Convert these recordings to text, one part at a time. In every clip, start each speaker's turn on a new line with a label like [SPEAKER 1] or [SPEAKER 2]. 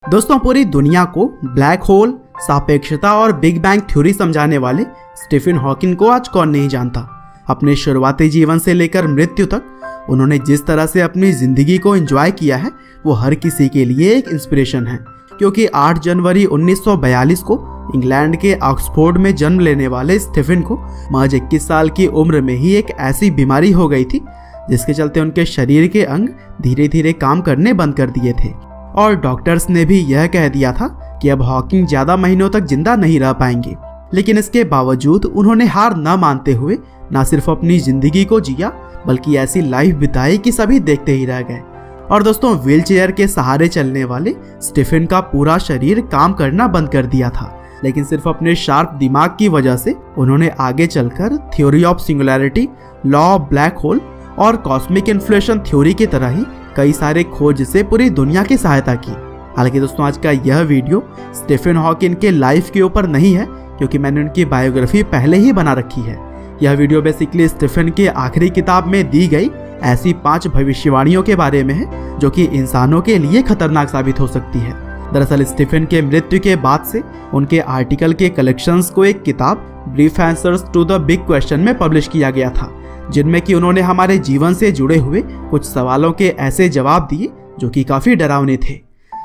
[SPEAKER 1] दोस्तों, पूरी दुनिया को ब्लैक होल, सापेक्षता और बिग बैंग थ्योरी समझाने वाले स्टीफन हॉकिंग को आज कौन नहीं जानता। अपने शुरुआती जीवन से लेकर मृत्यु तक उन्होंने जिस तरह से अपनी जिंदगी को एंजॉय किया है वो हर किसी के लिए एक इंस्पिरेशन है। क्योंकि 8 जनवरी 1942 को इंग्लैंड के ऑक्सफोर्ड में जन्म लेने वाले स्टीफन को महज 21 साल की उम्र में ही एक ऐसी बीमारी हो गई थी जिसके चलते उनके शरीर के अंग धीरे धीरे काम करने बंद कर दिए थे और डॉक्टर्स ने भी यह कह दिया था कि अब हॉकिंग ज्यादा महीनों तक जिंदा नहीं रह पाएंगे। लेकिन इसके बावजूद उन्होंने हार न मानते हुए न सिर्फ अपनी जिंदगी को जिया बल्कि ऐसी लाइफ बिताई कि सभी देखते ही रह गए। और दोस्तों, व्हीलचेयर के सहारे चलने वाले स्टीफन का पूरा शरीर काम करना बंद कर दिया था, लेकिन सिर्फ अपने शार्प दिमाग की वजह से उन्होंने आगे चलकर theory of singularity, law of black hole और कॉस्मिक इन्फ्लेशन थ्योरी की तरह ही कई सारे खोज से पूरी दुनिया की सहायता की। हालांकि दोस्तों, आज का यह वीडियो स्टीफन हॉकिंग के लाइफ के ऊपर नहीं है क्योंकि मैंने उनकी बायोग्राफी पहले ही बना रखी है। यह वीडियो बेसिकली स्टीफन की आखिरी किताब में दी गई ऐसी 5 भविष्यवाणियों के बारे में है जो कि इंसानों के लिए खतरनाक साबित हो सकती है। दरअसल स्टीफन के मृत्यु के बाद से उनके आर्टिकल के कलेक्शंस को एक किताब brief answers to the big question में पब्लिश किया गया था, जिनमें कि उन्होंने हमारे जीवन से जुड़े हुए कुछ सवालों के ऐसे जवाब दिए जो कि काफी डरावने थे।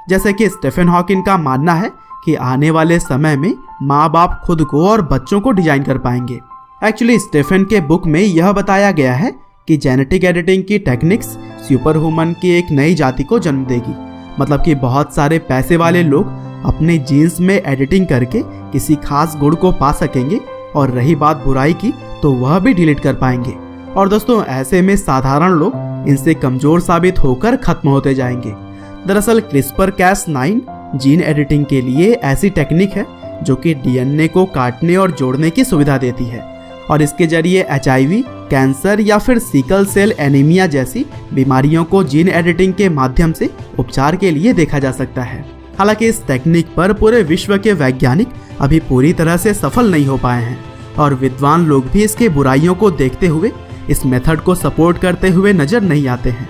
[SPEAKER 1] जैसे कि स्टीफन हॉकिंग का मानना है कि आने वाले समय में माँ बाप खुद को और बच्चों को डिजाइन कर पाएंगे। एक्चुअली स्टीफन के बुक में यह बताया गया है कि जेनेटिक एडिटिंग की टेक्निक्स सुपर ह्यूमन की एक नई जाति को जन्म देगी। मतलब कि बहुत सारे पैसे वाले लोग अपने जीन्स में एडिटिंग करके किसी खास गुण को पा सकेंगे और रही बात बुराई की तो वह भी डिलीट कर पाएंगे। और दोस्तों, ऐसे में साधारण लोग इनसे कमजोर साबित होकर खत्म होते जाएंगे। दरअसल CRISPR-Cas9 जीन एडिटिंग के लिए ऐसी टेक्निक है जो कि डीएनए को काटने और जोड़ने की सुविधा देती है और इसके जरिए HIV, कैंसर या फिर सिकल सेल एनीमिया जैसी बीमारियों को जीन एडिटिंग के माध्यम से उपचार के लिए देखा जा सकता है। हालांकि इस टेक्निक पर पूरे विश्व के वैज्ञानिक अभी पूरी तरह से सफल नहीं हो पाए हैं और विद्वान लोग भी इसके बुराइयों को देखते हुए इस मेथड को सपोर्ट करते हुए नजर नहीं आते हैं।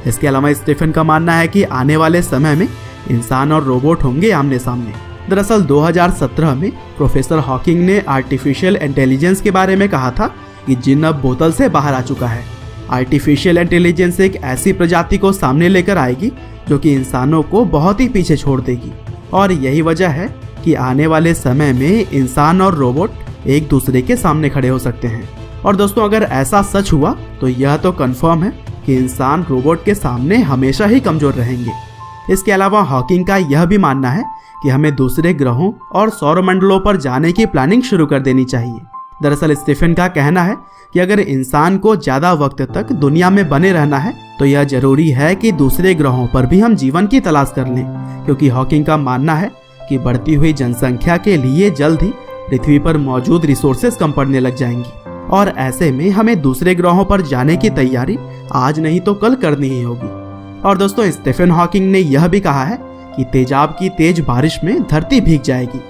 [SPEAKER 1] इसके अलावा स्टीफन का मानना है कि आने वाले समय में इंसान और रोबोट होंगे आमने सामने। दरअसल 2017 में प्रोफेसर हॉकिंग ने आर्टिफिशियल इंटेलिजेंस के बारे में कहा था कि जिन्न अब बोतल से बाहर आ चुका है। आर्टिफिशियल इंटेलिजेंस एक ऐसी प्रजाति को सामने लेकर आएगी जो कि इंसानों को बहुत ही पीछे छोड़ देगी और यही वजह है कि आने वाले समय में इंसान और रोबोट एक दूसरे के सामने खड़े हो सकते हैं। और दोस्तों, अगर ऐसा सच हुआ तो यह तो कंफर्म है कि इंसान रोबोट के सामने हमेशा ही कमजोर रहेंगे। इसके अलावा हॉकिंग का यह भी मानना है कि हमें दूसरे ग्रहों और सौरमंडलों पर जाने की प्लानिंग शुरू कर देनी चाहिए। दरअसल स्टीफन का कहना है कि अगर इंसान को ज्यादा वक्त तक दुनिया में बने रहना है तो यह जरूरी है कि दूसरे ग्रहों पर भी हम जीवन की तलाश कर लें, क्योंकि हॉकिंग का मानना है कि बढ़ती हुई जनसंख्या के लिए जल्द ही पृथ्वी पर मौजूद रिसोर्सेज कम पड़ने लग जाएंगी और ऐसे में हमें दूसरे ग्रहों पर जाने की तैयारी आज नहीं तो कल करनी ही होगी। और दोस्तों, स्टीफन हॉकिंग ने यह भी कहा है कि तेजाब की तेज बारिश में धरती भीग जाएगी।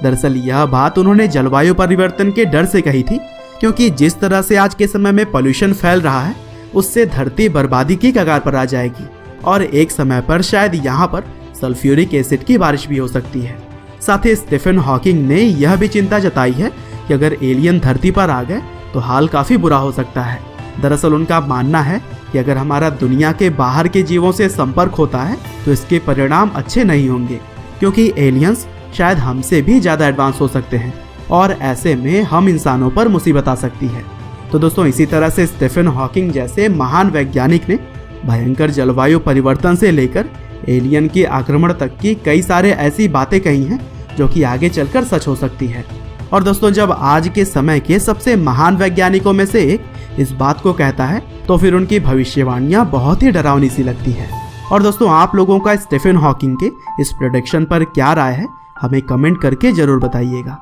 [SPEAKER 1] दरअसल यह बात उन्होंने जलवायु परिवर्तन के डर से कही थी, क्योंकि जिस तरह से आज के समय में पोल्यूशन फैल रहा है उससे धरती बर्बादी की कगार पर आ जाएगी और एक समय पर शायद यहाँ पर सल्फ्यूरिक एसिड की बारिश भी हो सकती है। साथ ही स्टीफन हॉकिंग ने यह भी चिंता जताई है कि अगर एलियन धरती पर आ गए तो हाल काफी बुरा हो सकता है। दरअसल उनका मानना है कि अगर हमारा दुनिया के बाहर के जीवों से संपर्क होता है तो इसके परिणाम अच्छे नहीं होंगे, क्योंकि एलियंस शायद हमसे भी ज्यादा एडवांस हो सकते हैं और ऐसे में हम इंसानों पर मुसीबत आ सकती है। तो दोस्तों, इसी तरह से स्टीफन हॉकिंग जैसे महान वैज्ञानिक ने भयंकर जलवायु परिवर्तन से लेकर एलियन के आक्रमण तक की कई सारे ऐसी बातें कही हैं जो कि आगे चलकर सच हो सकती है। और दोस्तों, जब आज के समय के सबसे महान वैज्ञानिकों में से एक इस बात को कहता है तो फिर उनकी भविष्यवाणियां बहुत ही डरावनी सी लगती है। और दोस्तों, आप लोगों का स्टीफन हॉकिंग के इस प्रेडिक्शन पर क्या राय है हमें कमेंट करके जरूर बताइएगा।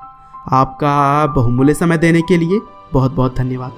[SPEAKER 1] आपका बहुमूल्य समय देने के लिए बहुत बहुत धन्यवाद।